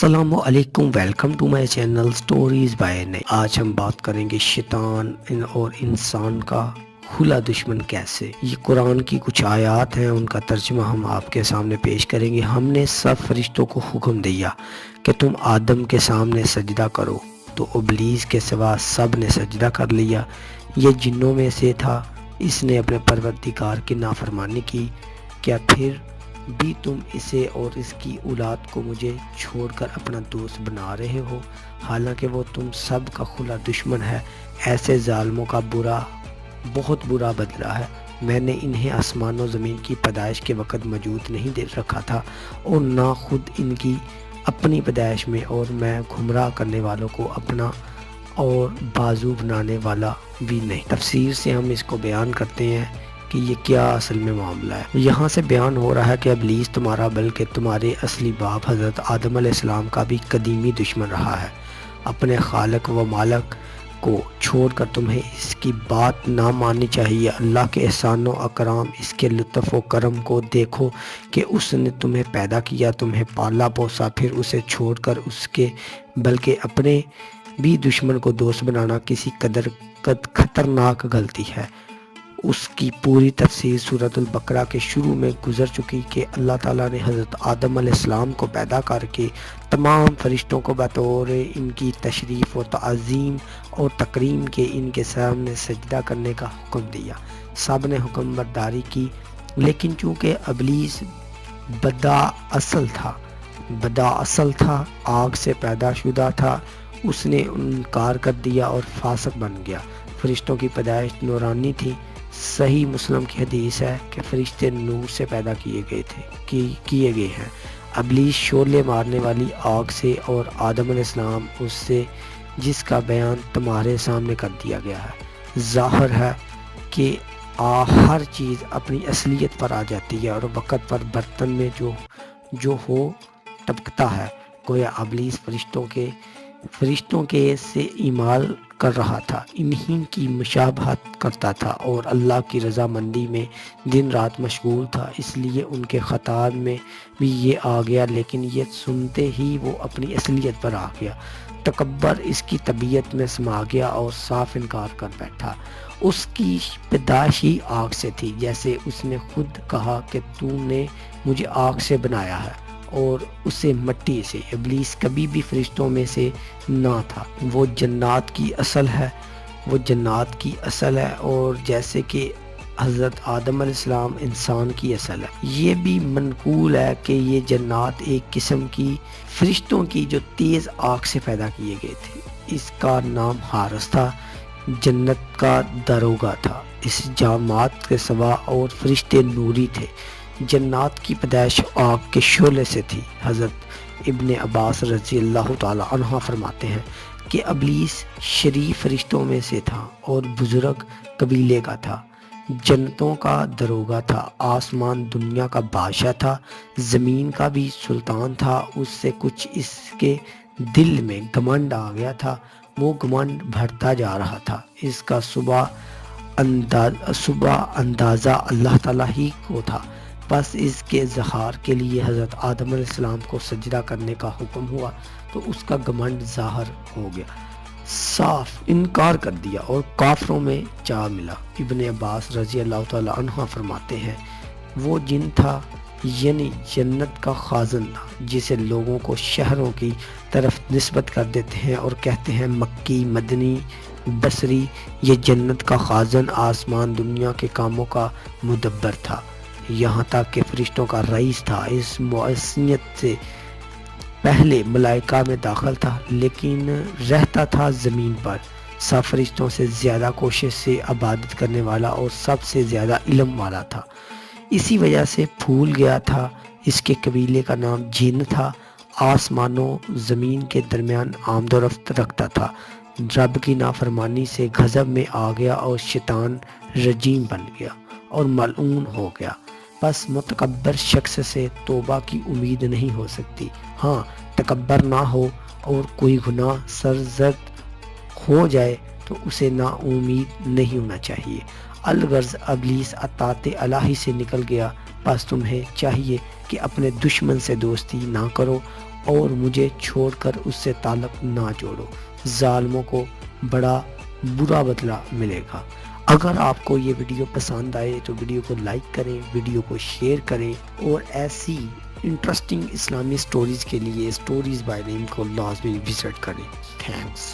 السلام علیکم، welcome to my channel stories by نے۔ آج ہم بات کریں گے شیطان اور انسان کا کھلا دشمن کیسے۔ یہ قرآن کی کچھ آیات ہیں، ان کا ترجمہ ہم آپ کے سامنے پیش کریں گے۔ ہم نے سب فرشتوں کو حکم دیا کہ تم آدم کے سامنے سجدہ کرو، تو ابلیس کے سوا سب نے سجدہ کر لیا۔ یہ جنوں میں سے تھا، اس نے اپنے پروردگار کی نافرمانی کی۔ کیا پھر بھی تم اسے اور اس کی اولاد کو مجھے چھوڑ کر اپنا دوست بنا رہے ہو، حالانکہ وہ تم سب کا کھلا دشمن ہے۔ ایسے ظالموں کا بہت برا بدلہ ہے۔ میں نے انہیں آسمان و زمین کی پیدائش کے وقت موجود نہیں دیکھ رکھا تھا، اور نہ خود ان کی اپنی پیدائش میں، اور میں گمراہ کرنے والوں کو اپنا اور بازو بنانے والا بھی نہیں۔ تفسیر سے ہم اس کو بیان کرتے ہیں کہ یہ کیا اصل میں معاملہ ہے۔ یہاں سے بیان ہو رہا ہے کہ ابلیس تمہارا بلکہ تمہارے اصلی باپ حضرت آدم علیہ السلام کا بھی قدیمی دشمن رہا ہے۔ اپنے خالق و مالک کو چھوڑ کر تمہیں اس کی بات نہ ماننی چاہیے۔ اللہ کے احسان و اکرام، اس کے لطف و کرم کو دیکھو کہ اس نے تمہیں پیدا کیا، تمہیں پالا پوسا، پھر اسے چھوڑ کر اس کے بلکہ اپنے بھی دشمن کو دوست بنانا کسی قدر خطرناک غلطی ہے۔ اس کی پوری تفسیر سورۃ البقرہ کے شروع میں گزر چکی کہ اللہ تعالیٰ نے حضرت آدم علیہ السلام کو پیدا کر کے تمام فرشتوں کو بطور ان کی تشریف و تعظیم اور تکریم کے ان کے سامنے سجدہ کرنے کا حکم دیا۔ سب نے حکم برداری کی، لیکن چونکہ ابلیس بدا اصل تھا، آگ سے پیدا شدہ تھا، اس نے انکار کر دیا اور فاسق بن گیا۔ فرشتوں کی پیدائش نورانی تھی۔ صحیح مسلم کی حدیث ہے کہ فرشتے نور سے پیدا کیے گئے ہیں۔ ابلیس شعلے مارنے والی آگ سے اور آدم علیہ السلام اس سے، جس کا بیان تمہارے سامنے کر دیا گیا ہے۔ ظاہر ہے کہ ہر چیز اپنی اصلیت پر آ جاتی ہے اور وقت پر برتن میں جو ہو ٹپکتا ہے۔ گویا ابلیس فرشتوں کے سے ایمال کر رہا تھا، انہی کی مشابہت کرتا تھا اور اللہ کی رضامندی میں دن رات مشغول تھا، اس لیے ان کے خطاب میں بھی یہ آ گیا، لیکن یہ سنتے ہی وہ اپنی اصلیت پر آ گیا۔ تکبر اس کی طبیعت میں سما گیا اور صاف انکار کر بیٹھا۔ اس کی پیدائش ہی آگ سے تھی، جیسے اس نے خود کہا کہ تو نے مجھے آگ سے بنایا ہے اور اسے مٹی سے۔ ابلیس کبھی بھی فرشتوں میں سے نہ تھا، وہ جنات کی اصل ہے، اور جیسے کہ حضرت آدم علیہ السلام انسان کی اصل ہے۔ یہ بھی منقول ہے کہ یہ جنات ایک قسم کی فرشتوں کی جو تیز آگ سے پیدا کیے گئے تھے۔ اس کا نام حارس تھا، جنت کا داروغہ تھا۔ اس جماعت کے سوا اور فرشتے نوری تھے۔ جنات کی پیدائش آگ کے شعلے سے تھی۔ حضرت ابن عباس رضی اللہ تعالی عنہ فرماتے ہیں کہ ابلیس شریف فرشتوں میں سے تھا اور بزرگ قبیلے کا تھا، جنتوں کا داروغہ تھا، آسمان دنیا کا بادشاہ تھا، زمین کا بھی سلطان تھا۔ اس سے کچھ اس کے دل میں گھمنڈ آ گیا تھا، وہ گھمنڈ بڑھتا جا رہا تھا۔ اس کا صبح اندازہ اللہ تعالیٰ ہی کو تھا، بس اس کے اظہار کے لیے حضرت آدم علیہ السلام کو سجدہ کرنے کا حکم ہوا تو اس کا گھمنڈ ظاہر ہو گیا، صاف انکار کر دیا اور کافروں میں جا ملا۔ ابن عباس رضی اللہ تعالی عنہ فرماتے ہیں وہ جن تھا، یعنی جنت کا خازن تھا، جسے لوگوں کو شہروں کی طرف نسبت کر دیتے ہیں اور کہتے ہیں مکی، مدنی، بصری۔ یہ جنت کا خازن آسمان دنیا کے کاموں کا مدبر تھا، یہاں تک کہ فرشتوں کا رئیس تھا۔ اس معصیت سے پہلے ملائکہ میں داخل تھا، لیکن رہتا تھا زمین پر، سب فرشتوں سے زیادہ کوشش سے عبادت کرنے والا اور سب سے زیادہ علم والا تھا، اسی وجہ سے پھول گیا تھا۔ اس کے قبیلے کا نام جن تھا، آسمان و زمین کے درمیان آمد و رفت رکھتا تھا۔ رب کی نافرمانی سے غضب میں آ گیا اور شیطان رجیم بن گیا اور ملعون ہو گیا۔ بس متکبر شخص سے توبہ کی امید نہیں ہو سکتی۔ ہاں، تکبر نہ ہو اور کوئی گناہ سرزد ہو جائے تو اسے نا امید نہیں ہونا چاہیے۔ الغرض ابلیس اطاعت الہی سے نکل گیا، بس تمہیں چاہیے کہ اپنے دشمن سے دوستی نہ کرو اور مجھے چھوڑ کر اس سے تعلق نہ جوڑو، ظالموں کو بڑا برا بدلہ ملے گا۔ اگر آپ کو یہ ویڈیو پسند آئے تو ویڈیو کو لائک کریں، ویڈیو کو شیئر کریں، اور ایسی انٹرسٹنگ اسلامی سٹوریز کے لیے سٹوریز بائی نیم کو لازمی وزٹ کریں۔ تھینکس۔